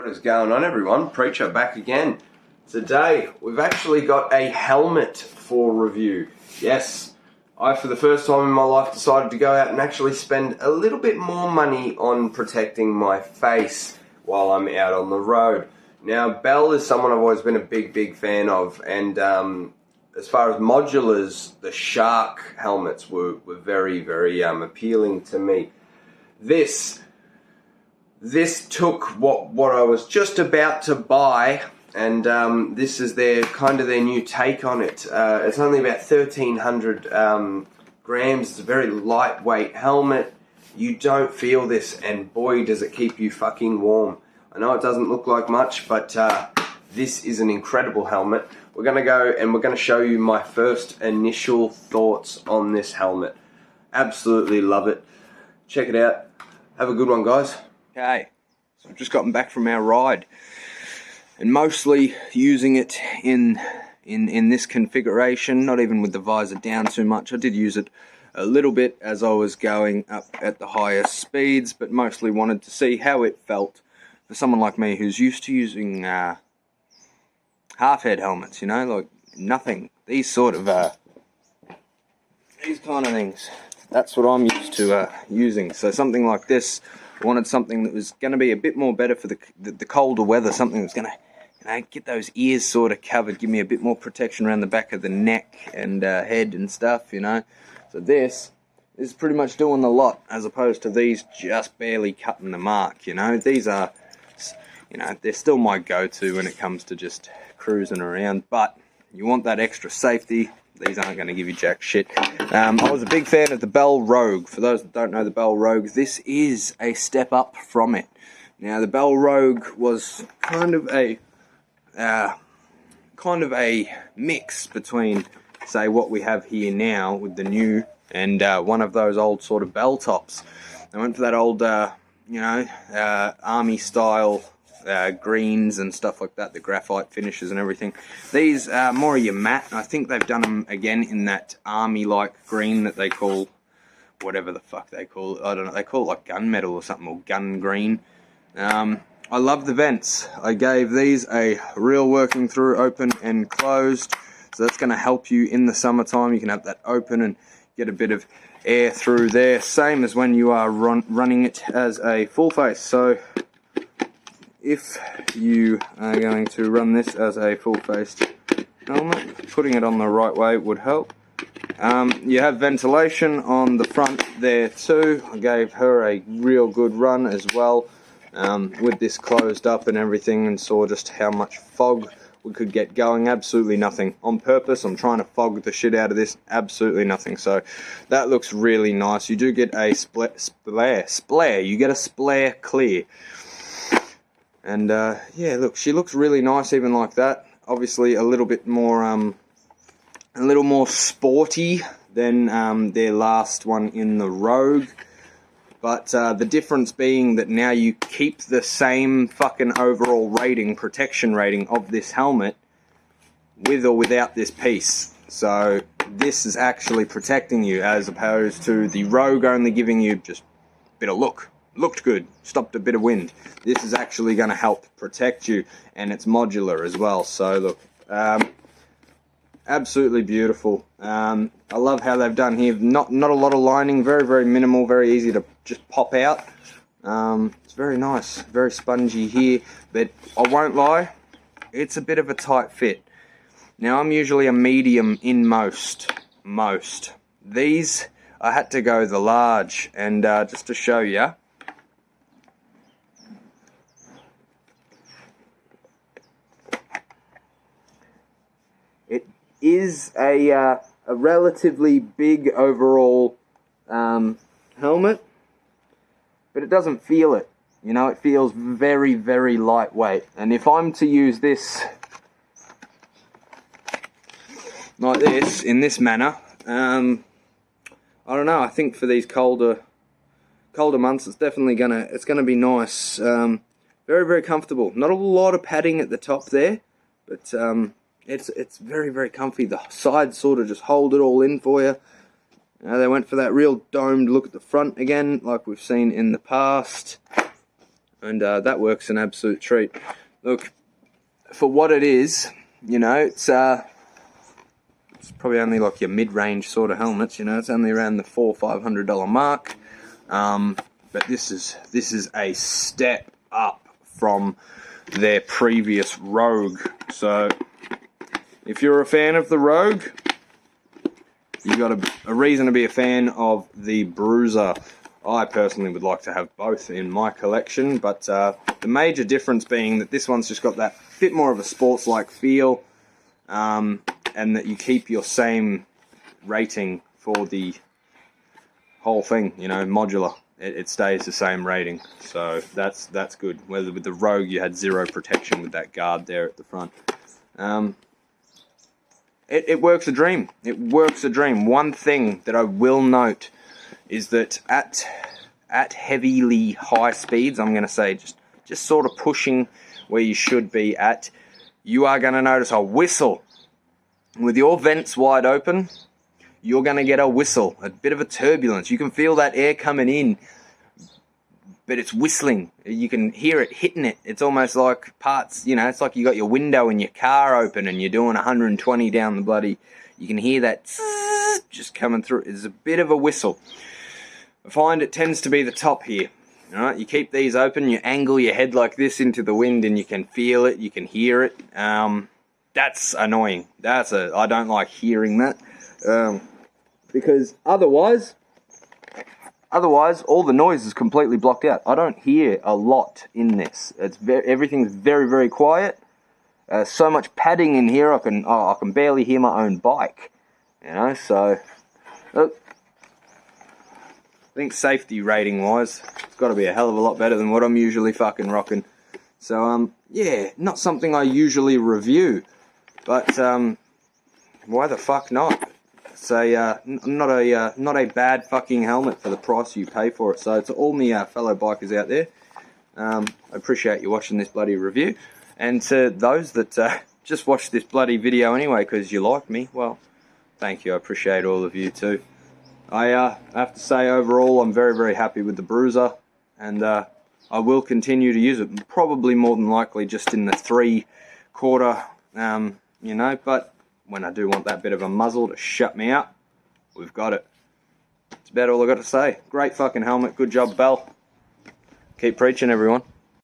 What is going on, everyone? Preacher back again. Today we've actually got a helmet for review. Yes, I for the first time in my life decided to go out and actually spend a little bit more money on protecting my face while I'm out on the road. Now, Bell is someone I've always been a big fan of, and as far as modulars, the shark helmets were very appealing to me. This took what I was just about to buy, and this is their new take on it. It's only about 1,300 grams. It's a very lightweight helmet. You don't feel this, and boy does it keep you fucking warm. I know it doesn't look like much, but this is an incredible helmet. We're going to go and we're going to show you my first initial thoughts on this helmet. Absolutely love it. Check it out. Have a good one, guys. Okay, so I've just gotten back from our ride, and mostly using it in this configuration, not even with the visor down too much. I did use it a little bit as I was going up at the highest speeds, but mostly wanted to see how it felt for someone like me who's used to using half-head helmets, you know, like nothing. These sort of, these kind of things. That's what I'm used to using. So something like this, I wanted something that was going to be a bit more better for the colder weather, something that's going to, you know, get those ears sort of covered, give me a bit more protection around the back of the neck and head and stuff, you know. So this is pretty much doing the lot, as opposed to these just barely cutting the mark, you know. These are, you know, they're still my go-to when it comes to just cruising around, but you want that extra safety. These aren't going to give you jack shit. I was a big fan of the Bell Rogue. For those that don't know the Bell Rogue, this is a step up from it. Now, the Bell Rogue was kind of a mix between, say, what we have here now with the new and one of those old sort of bell tops. I went for that old, you know, army style greens and stuff like that, the graphite finishes and everything. These are more of your matte. I think they've done them again in that army-like green that they call, whatever the fuck they call it. I don't know, they call it like gunmetal or something, or gun green. I love the vents. I gave these a real working through, open and closed, so that's going to help you in the summertime. You can have that open and get a bit of air through there, same as when you are running it as a full face. So if you are going to run this as a full-faced helmet, putting it on the right way would help. You have ventilation on the front there too. I gave her a real good run as well with this closed up and everything, and saw just how much fog we could get going. Absolutely nothing. On purpose, I'm trying to fog the shit out of this. Absolutely nothing. So that looks really nice. You do get a splare. You get a splare clear. And yeah, look, she looks really nice even like that. Obviously a little bit more, a little more sporty than their last one in the Rogue. But the difference being that now you keep the same fucking overall rating, protection rating of this helmet with or without this piece. So this is actually protecting you, as opposed to the Rogue only giving you just a bit of look. Looked good, stopped a bit of wind. This is actually going to help protect you, and it's modular as well. So look, absolutely beautiful. I love how they've done here. Not a lot of lining, very minimal, very easy to just pop out. It's very nice, very spongy here, but I won't lie, it's a bit of a tight fit. Now, I'm usually a medium in most. These, I had to go the large, and just to show you, is a relatively big overall helmet, but it doesn't feel it. You know, it feels very lightweight. And if I'm to use this like this, in this manner, I don't know, I think for these colder months, it's definitely gonna be nice. Very comfortable. Not a lot of padding at the top there, but it's very comfy. The sides sort of just hold it all in for you. They went for that real domed look at the front again, like we've seen in the past. and that works an absolute treat. Look, for what it is, you know, it's probably only like your mid-range sort of helmets. You know, it's only around the $400-500 mark. But this is a step up from their previous Rogue. So if you're a fan of the Rogue, you've got a reason to be a fan of the Broozer. I personally would like to have both in my collection, but the major difference being that this one's just got that bit more of a sports-like feel, and that you keep your same rating for the whole thing, you know, modular. It stays the same rating, so that's good. Whether with the Rogue you had 0 protection with that guard there at the front. It works a dream. It works a dream. One thing that I will note is that at heavily high speeds, I'm going to say just sort of pushing where you should be at, you are going to notice a whistle. With your vents wide open, you're going to get a whistle, a bit of a turbulence. You can feel that air coming in, but it's whistling. You can hear it hitting it. It's almost like parts, you know, it's like you got your window in your car open and you're doing 120 down the bloody, you can hear that just coming through. It's a bit of a whistle. I find it tends to be the top here. All right, you keep these open, you angle your head like this into the wind and you can feel it, you can hear it. That's annoying. I don't like hearing that. Because otherwise all the noise is completely blocked out. I don't hear a lot in this. Everything's very, very quiet. So much padding in here, I can barely hear my own bike. You know, so look, I think safety rating wise, it's got to be a hell of a lot better than what I'm usually fucking rocking. So yeah, not something I usually review, but why the fuck not? It's not a bad fucking helmet for the price you pay for it. So to all my fellow bikers out there, I appreciate you watching this bloody review. And to those that just watched this bloody video anyway because you like me, well, thank you. I appreciate all of you too. I have to say overall I'm very, very happy with the Broozer, and I will continue to use it. Probably more than likely just in the 3/4, you know, but when I do want that bit of a muzzle to shut me up, we've got it. That's about all I got to say. Great fucking helmet. Good job, Bell. Keep preaching, everyone.